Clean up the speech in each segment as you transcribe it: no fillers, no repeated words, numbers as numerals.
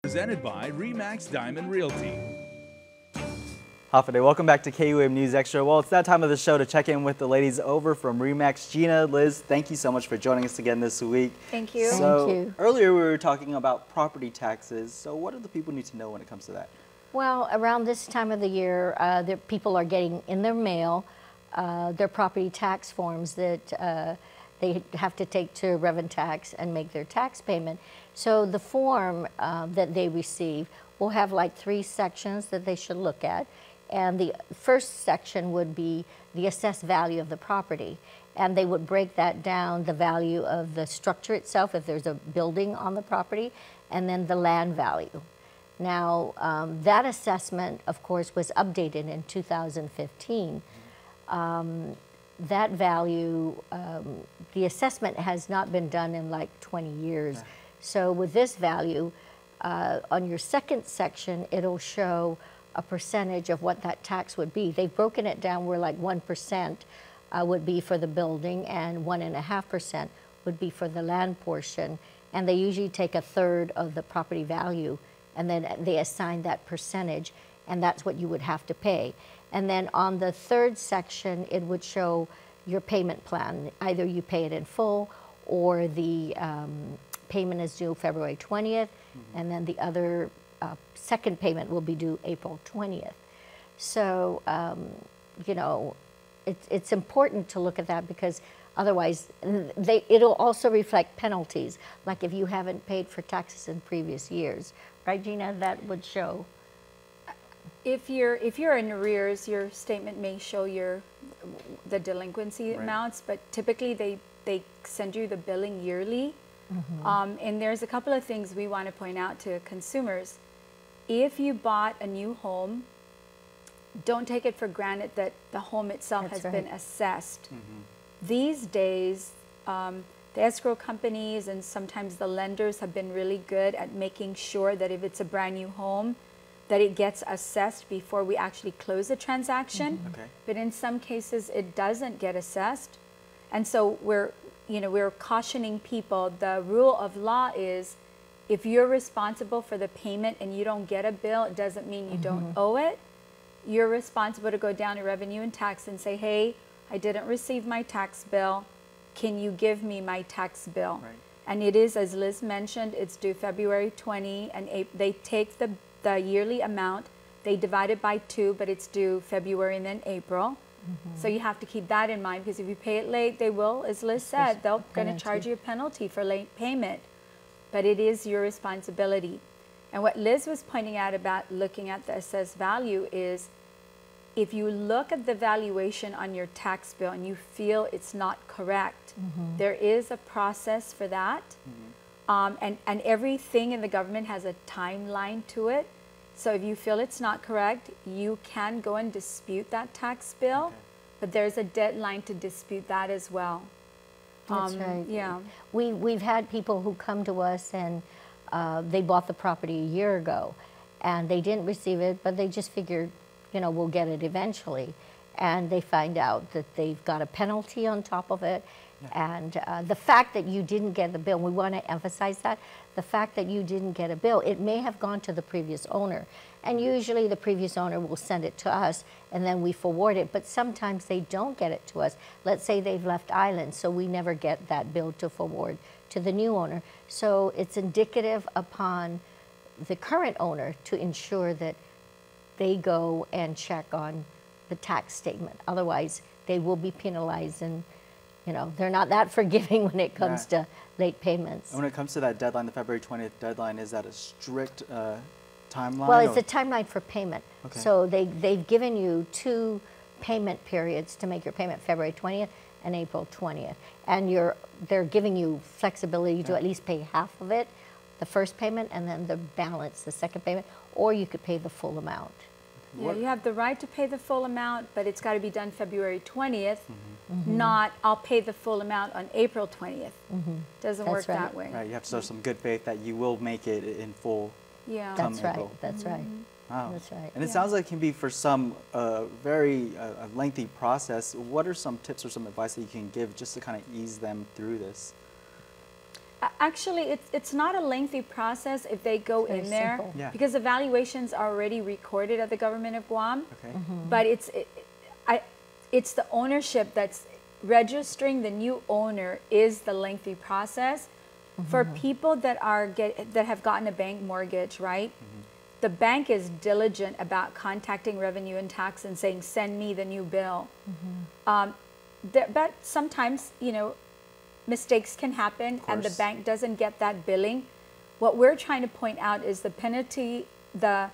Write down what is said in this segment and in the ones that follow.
Presented by RE/MAX Diamond Realty. Hafide, welcome back to KUAM News Extra. Well, it's that time of the show to check in with the ladies over from RE/MAX. Gina, Liz, thank you so much for joining us again this week. Thank you. So, Thank you. Earlier we were talking about property taxes. So what do the people need to know when it comes to that? Well, around this time of the year, people are getting in their mail their property tax forms that they have to take to Revenue Tax and make their tax payment. So the form that they receive will have like 3 sections that they should look at. And the first section would be the assessed value of the property. And they would break that down, the value of the structure itself, if there's a building on the property, and then the land value. Now, that assessment, of course, was updated in 2015. That value, the assessment has not been done in like 20 years. So with this value, on your second section, it'll show a percentage of what that tax would be. They've broken it down where like 1% would be for the building and 1.5% would be for the land portion. And they usually take 1/3 of the property value and then they assign that percentage, and that's what you would have to pay. And then on the third section, it would show your payment plan. Either you pay it in full or the payment is due February 20th, and then the other second payment will be due April 20th. So, you know, it's important to look at that because otherwise it'll also reflect penalties. Like if you haven't paid for taxes in previous years, right, Gina? That would show. If you're in arrears, your statement may show the delinquency amounts, but typically they send you the billing yearly. And there's a couple of things we want to point out to consumers. If you bought a new home, don't take it for granted that the home itself has been assessed. These days, the escrow companies and sometimes the lenders have been really good at making sure that if it's a brand new home, that it gets assessed before we actually close the transaction. But in some cases, it doesn't get assessed. And so we're cautioning people. The rule of law is if you're responsible for the payment and you don't get a bill, it doesn't mean you don't owe it. You're responsible to go down to Revenue and Tax and say, hey, I didn't receive my tax bill. Can you give me my tax bill? And it is, as Liz mentioned, it's due February 20, and they take the yearly amount, they divide it by 2, but it's due February and then April. So you have to keep that in mind, because if you pay it late, they will, as Liz said, they're going to charge you a penalty for late payment. But it is your responsibility. And what Liz was pointing out about looking at the assessed value is if you look at the valuation on your tax bill and you feel it's not correct, there is a process for that. And everything in the government has a timeline to it. So if you feel it's not correct, you can go and dispute that tax bill, but there's a deadline to dispute that as well. That's right. Yeah. We've had people who come to us and they bought the property a year ago and they didn't receive it, but they just figured, you know, we'll get it eventually. And they find out that they've got a penalty on top of it. And the fact that you didn't get the bill, we want to emphasize that, the fact that you didn't get a bill, it may have gone to the previous owner. And usually the previous owner will send it to us and then we forward it, but sometimes they don't get it to us. Let's say they've left island, so we never get that bill to forward to the new owner. So it's indicative upon the current owner to ensure that they go and check on the tax statement. Otherwise, they will be penalized, and you know, they're not that forgiving when it comes to late payments. And when it comes to that deadline, the February 20th deadline, is that a strict timeline? Well, it's a timeline for payment. So they've given you 2 payment periods to make your payment, February 20th and April 20th. And they're giving you flexibility to at least pay half of it, the first payment, and then the balance, the second payment, or you could pay the full amount. Yeah, you have the right to pay the full amount, but it's got to be done February 20th, not I'll pay the full amount on April 20th. Doesn't work that way. Right, you have to show some good faith that you will make it in full. Yeah, that's right. That's right. Wow. That's right. And it sounds like it can be for some very lengthy process. What are some tips or some advice that you can give just to kind of ease them through this? Actually, it's not a lengthy process if they go Very in there, simple. Yeah. because the valuations are already recorded at the government of Guam. Okay. But it's the ownership that's registering the new owner is the lengthy process. For people that that have gotten a bank mortgage, right? The bank is diligent about contacting Revenue and Tax and saying, send me the new bill. But sometimes, you know, mistakes can happen and the bank doesn't get that billing. What we're trying to point out is the penalty, the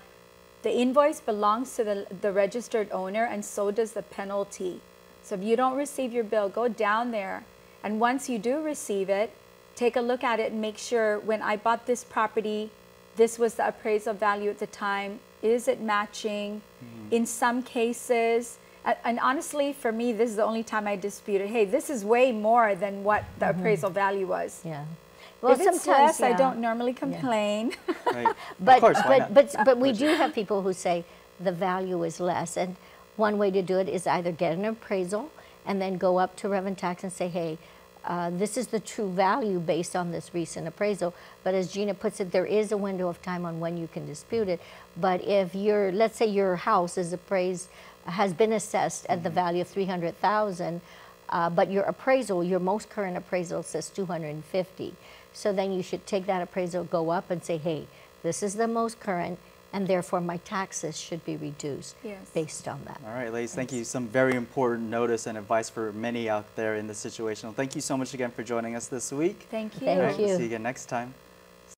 invoice belongs to the registered owner, and so does the penalty. So if you don't receive your bill, go down there. And once you do receive it, take a look at it and make sure, when I bought this property, this was the appraisal value at the time. Is it matching? In some cases, and honestly, for me, this is the only time I disputed, hey, this is way more than what the appraisal value was. Yeah. Well, If it's sometimes less, I don't normally complain. Right. But, of course, why not? but we do have people who say the value is less. And one way to do it is either get an appraisal and then go up to Revenue Tax and say, hey, this is the true value based on this recent appraisal. But as Gina puts it, there is a window of time on when you can dispute it. But if let's say your house is appraised, has been assessed at the value of $300,000, but your appraisal, your most current appraisal says $250,000. So then you should take that appraisal, go up and say, hey, this is the most current, and therefore my taxes should be reduced based on that. All right, ladies, thank you. Some very important notice and advice for many out there in this situation. Thank you so much again for joining us this week. Thank you. Thank All right, you. See you again next time.